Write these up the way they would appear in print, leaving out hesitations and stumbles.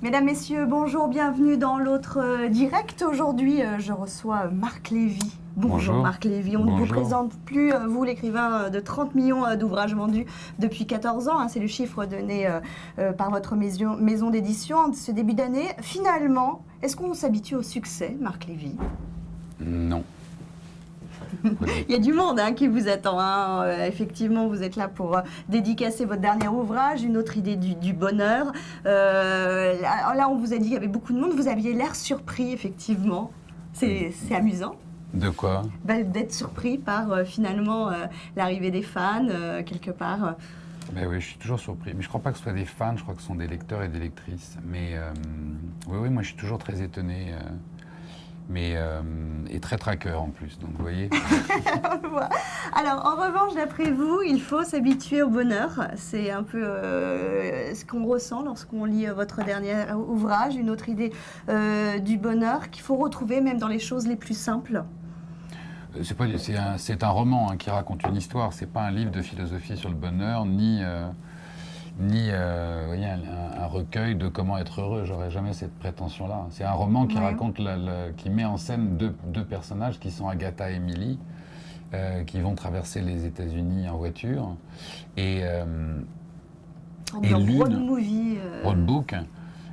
Mesdames, Messieurs, bonjour, bienvenue dans l'autre direct. Aujourd'hui, je reçois Marc Lévy. Bonjour Marc Lévy, on ne vous présente plus, vous l'écrivain de 30 millions d'ouvrages vendus depuis 14 ans, c'est le chiffre donné par votre maison d'édition en ce début d'année. Finalement, est-ce qu'on s'habitue au succès, Marc Lévy? Non. Il y a du monde qui vous attend. Effectivement, vous êtes là pour dédicacer votre dernier ouvrage, Une autre idée du bonheur. Là, on vous a dit qu'il y avait beaucoup de monde. Vous aviez l'air surpris, effectivement. C'est amusant. De quoi? D'être surpris par, finalement, l'arrivée des fans, quelque part. Ben oui, je suis toujours surpris. Mais je ne crois pas que ce soit des fans, je crois que ce sont des lecteurs et des lectrices. Mais oui, moi, je suis toujours très étonné. Et très traqueur en plus, donc vous voyez. Alors, en revanche, d'après vous, il faut s'habituer au bonheur. C'est un peu ce qu'on ressent lorsqu'on lit votre dernier ouvrage, Une autre idée du bonheur, qu'il faut retrouver même dans les choses les plus simples. C'est un roman qui raconte une histoire, c'est pas un livre de philosophie sur le bonheur, ni voyez, un recueil de comment être heureux. J'aurais jamais cette prétention-là. C'est un roman qui raconte, qui met en scène deux personnages qui sont Agatha et Emily, qui vont traverser les États-Unis en voiture. Et road movie. Road book.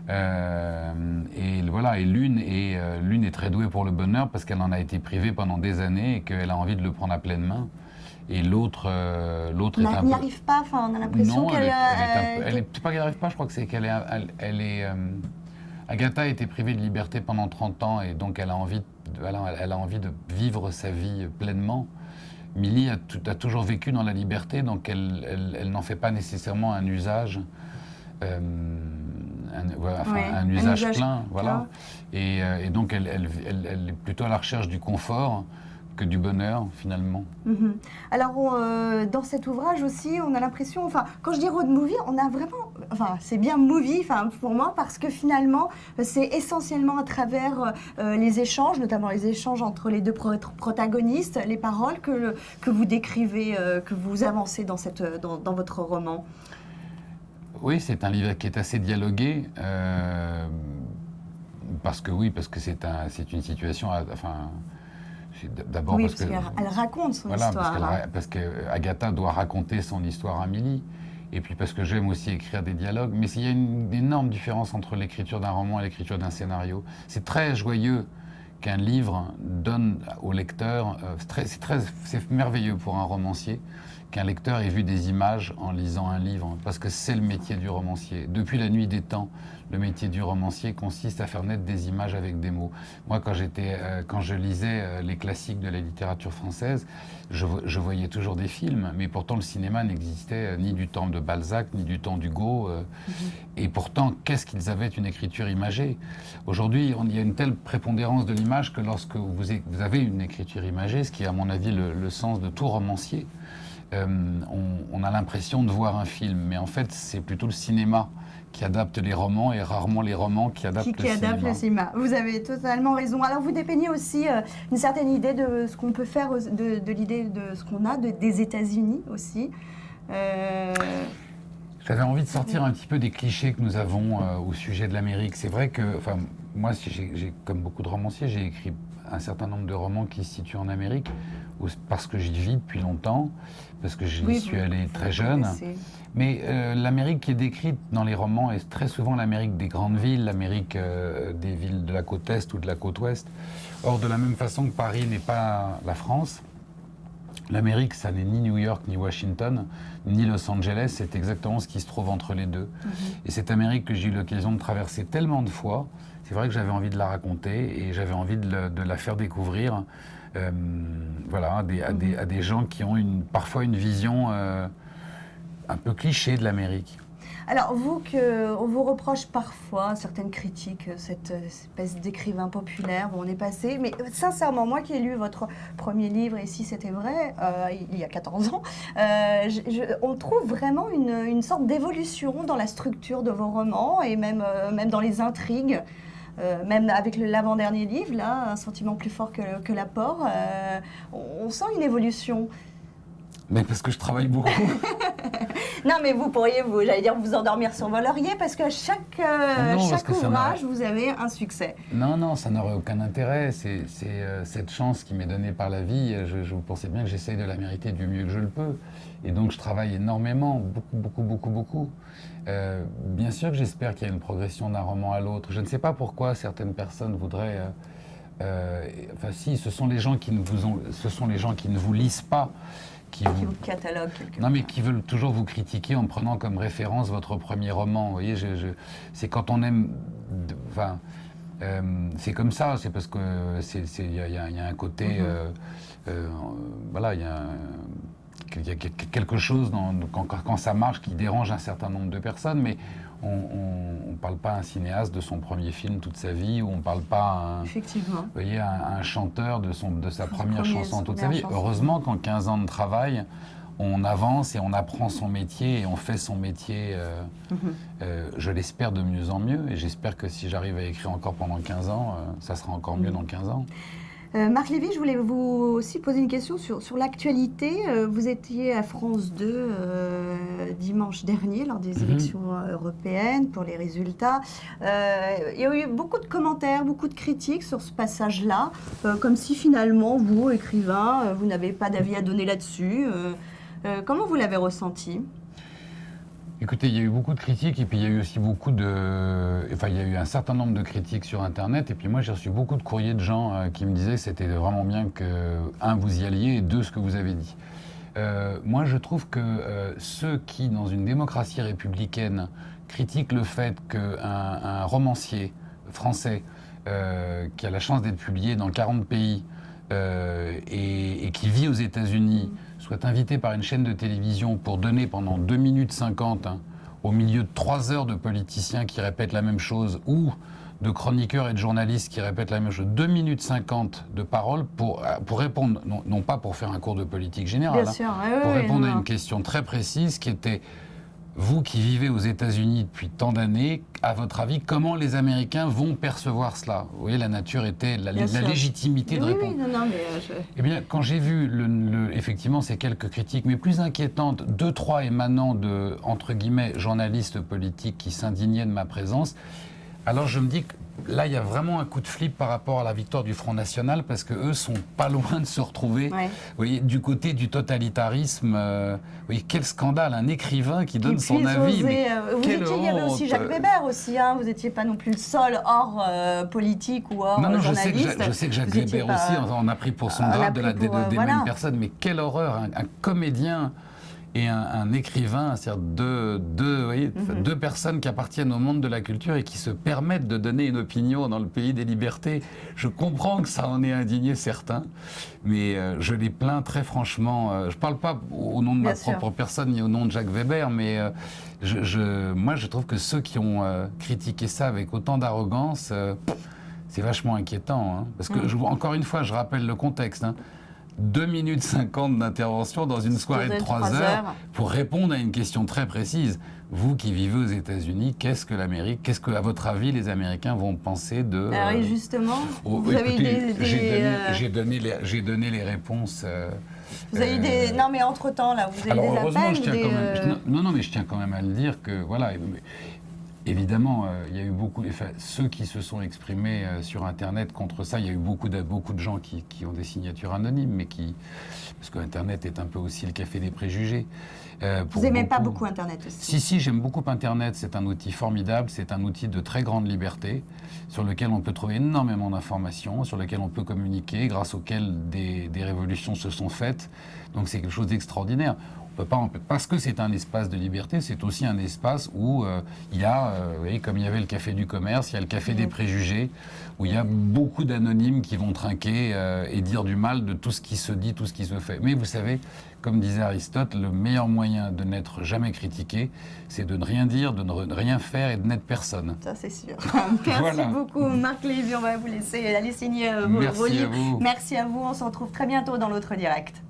Et voilà, et l'une est très douée pour le bonheur parce qu'elle en a été privée pendant des années et qu'elle a envie de le prendre à pleine main. Et l'autre est un peu... n'y arrive pas, on a l'impression qu'elle... C'est pas qu'elle n'y arrive pas, je crois que c'est qu'elle est... Agatha a été privée de liberté pendant 30 ans et donc elle a envie de vivre sa vie pleinement. Millie a toujours vécu dans la liberté, donc elle n'en fait pas nécessairement un usage... un usage plein, voilà. Et donc elle est plutôt à la recherche du confort que du bonheur, finalement. Alors, dans cet ouvrage aussi, on a l'impression, quand je dis road movie, on a vraiment, c'est bien movie, pour moi, parce que finalement, c'est essentiellement à travers les échanges, notamment les échanges entre les deux protagonistes, les paroles que vous décrivez, que vous avancez dans votre roman. Oui, c'est un livre qui est assez dialogué, parce que c'est une situation, d'abord parce qu'elle raconte son histoire. Parce qu'Agatha doit raconter son histoire à Millie, et puis parce que j'aime aussi écrire des dialogues, mais il y a une énorme différence entre l'écriture d'un roman et l'écriture d'un scénario. C'est très joyeux qu'un livre donne au lecteur, c'est merveilleux pour un romancier, qu'un lecteur ait vu des images en lisant un livre, parce que c'est le métier du romancier. Depuis la nuit des temps, le métier du romancier consiste à faire naître des images avec des mots. Moi, quand je lisais les classiques de la littérature française, je voyais toujours des films, mais pourtant le cinéma n'existait ni du temps de Balzac, ni du temps d'Hugo. Et pourtant, qu'est-ce qu'ils avaient une écriture imagée? Aujourd'hui, il y a une telle prépondérance de l'image que lorsque vous avez une écriture imagée, ce qui est à mon avis le sens de tout romancier, on a l'impression de voir un film, mais en fait c'est plutôt le cinéma qui adapte les romans et rarement les romans qui adaptent le cinéma. Vous avez totalement raison. Alors vous dépeignez aussi une certaine idée de ce qu'on peut faire, de l'idée de ce qu'on a des États-Unis aussi. J'avais envie de sortir un petit peu des clichés que nous avons au sujet de l'Amérique. C'est vrai que, moi, comme beaucoup de romanciers, j'ai écrit un certain nombre de romans qui se situent en Amérique, parce que j'y vis depuis longtemps, parce que j'y suis allé très jeune. Mais l'Amérique qui est décrite dans les romans est très souvent l'Amérique des grandes villes, l'Amérique des villes de la côte Est ou de la côte Ouest. Or, de la même façon que Paris n'est pas la France, l'Amérique, ça n'est ni New York, ni Washington, ni Los Angeles, c'est exactement ce qui se trouve entre les deux. Et cette Amérique que j'ai eu l'occasion de traverser tellement de fois, c'est vrai que j'avais envie de la raconter et j'avais envie de la faire découvrir à des gens qui ont parfois une vision un peu cliché de l'Amérique. Alors, on vous reproche parfois, certaines critiques, cette espèce d'écrivain populaire, on est passé, mais sincèrement, moi qui ai lu votre premier livre, et si c'était vrai, il y a 14 ans, on trouve vraiment une sorte d'évolution dans la structure de vos romans, et même dans les intrigues. Même avec l'avant-dernier livre, là, Un sentiment plus fort que l'apport, on sent une évolution. Mais parce que je travaille beaucoup. Non, mais vous pourriez, j'allais dire, vous endormir sur vos lauriers parce que chaque ouvrage, vous avez un succès. Non, ça n'aurait aucun intérêt. C'est cette chance qui m'est donnée par la vie. Vous pensez bien que j'essaye de la mériter du mieux que je le peux. Et donc, je travaille énormément, beaucoup. Bien sûr que j'espère qu'il y a une progression d'un roman à l'autre. Je ne sais pas pourquoi certaines personnes voudraient... enfin, si, ce sont les gens qui ne vous lisent pas. Qui vous cataloguent quelque part. Non, mais qui veulent toujours vous critiquer en prenant comme référence votre premier roman. Vous voyez, c'est quand on aime... Enfin, c'est comme ça, c'est parce que il y a un côté... voilà, il y a quelque chose quand ça marche qui dérange un certain nombre de personnes, mais on ne parle pas à un cinéaste de son premier film toute sa vie, ou on ne parle pas à Effectivement. Vous voyez, un chanteur de sa première chanson toute sa vie. Heureusement qu'en 15 ans de travail, on avance et on apprend son métier et on fait son métier, je l'espère, de mieux en mieux. Et j'espère que si j'arrive à écrire encore pendant 15 ans, ça sera encore mieux dans 15 ans. Marc Lévy, je voulais vous aussi poser une question sur l'actualité. Vous étiez à France 2 dimanche dernier lors des élections européennes pour les résultats. Il y a eu beaucoup de commentaires, beaucoup de critiques sur ce passage-là, comme si finalement, vous, écrivain, vous n'avez pas d'avis à donner là-dessus. Comment vous l'avez ressenti ? Écoutez, il y a eu beaucoup de critiques et puis il y a eu aussi beaucoup de... Enfin, il y a eu un certain nombre de critiques sur Internet et puis moi j'ai reçu beaucoup de courriers de gens qui me disaient que c'était vraiment bien que, un, vous y alliez et deux, ce que vous avez dit. Moi je trouve que ceux qui, dans une démocratie républicaine, critiquent le fait qu'un romancier français qui a la chance d'être publié dans 40 pays et qui vit aux États-Unis soit invité par une chaîne de télévision pour donner pendant 2 minutes 50 au milieu de 3 heures de politiciens qui répètent la même chose ou de chroniqueurs et de journalistes qui répètent la même chose, 2 minutes 50 de paroles pour répondre, non pas pour faire un cours de politique générale, bien sûr, pour répondre à une question très précise qui était: vous qui vivez aux États-Unis depuis tant d'années, à votre avis, comment les Américains vont percevoir cela ? Vous voyez, la nature était la légitimité de répondre. Oui, non, mais Eh bien, quand j'ai vu effectivement ces quelques critiques, mais plus inquiétantes, 2-3 émanant de, entre guillemets, journalistes politiques qui s'indignaient de ma présence, alors je me dis que là, il y a vraiment un coup de flip par rapport à la victoire du Front National, parce qu'eux sont pas loin de se retrouver, vous voyez, du côté du totalitarisme. Vous voyez, quel scandale, un écrivain qui donne son avis. Il y avait aussi Jacques Weber aussi, hein, vous n'étiez pas non plus le seul hors politique ou hors journaliste. Je sais que Jacques Weber aussi, on a pris pour son grade des mêmes personnes, mais quelle horreur, un comédien et un écrivain, c'est-à-dire deux personnes qui appartiennent au monde de la culture et qui se permettent de donner une opinion dans le pays des libertés. Je comprends que ça en ait indigné certains, mais je les plains très franchement. Je ne parle pas au nom de ma propre personne ni au nom de Jacques Weber, mais moi je trouve que ceux qui ont critiqué ça avec autant d'arrogance, c'est vachement inquiétant. Hein, parce que, encore une fois, je rappelle le contexte. 2 minutes 50 d'intervention dans une soirée de 3 heures pour répondre à une question très précise. Vous qui vivez aux États-Unis, qu'est-ce que l'Amérique, qu'est-ce que, à votre avis, les Américains vont penser de... oui, justement, vous avez j'ai donné les réponses... Vous avez eu des... Non, mais entre-temps, là, vous avez des appels Non, mais je tiens quand même à le dire que, voilà... Évidemment, il y a eu ceux qui se sont exprimés sur Internet contre ça, il y a eu beaucoup de gens qui ont des signatures anonymes, mais parce que Internet est un peu aussi le café des préjugés. Vous n'aimez pas beaucoup Internet aussi ? Si, j'aime beaucoup Internet, c'est un outil formidable, c'est un outil de très grande liberté, sur lequel on peut trouver énormément d'informations, sur lequel on peut communiquer, grâce auquel des révolutions se sont faites, donc c'est quelque chose d'extraordinaire. Parce que c'est un espace de liberté, c'est aussi un espace où il y a, vous voyez, comme il y avait le café du commerce, il y a le café des préjugés, où il y a beaucoup d'anonymes qui vont trinquer et dire du mal de tout ce qui se dit, tout ce qui se fait. Mais vous savez, comme disait Aristote, le meilleur moyen de n'être jamais critiqué, c'est de ne rien dire, de ne rien faire et de n'être personne. Ça, c'est sûr. Merci beaucoup, Marc Lévy. On va vous laisser aller signer vos livres. Merci à vous. Merci à vous. On se retrouve très bientôt dans l'autre direct.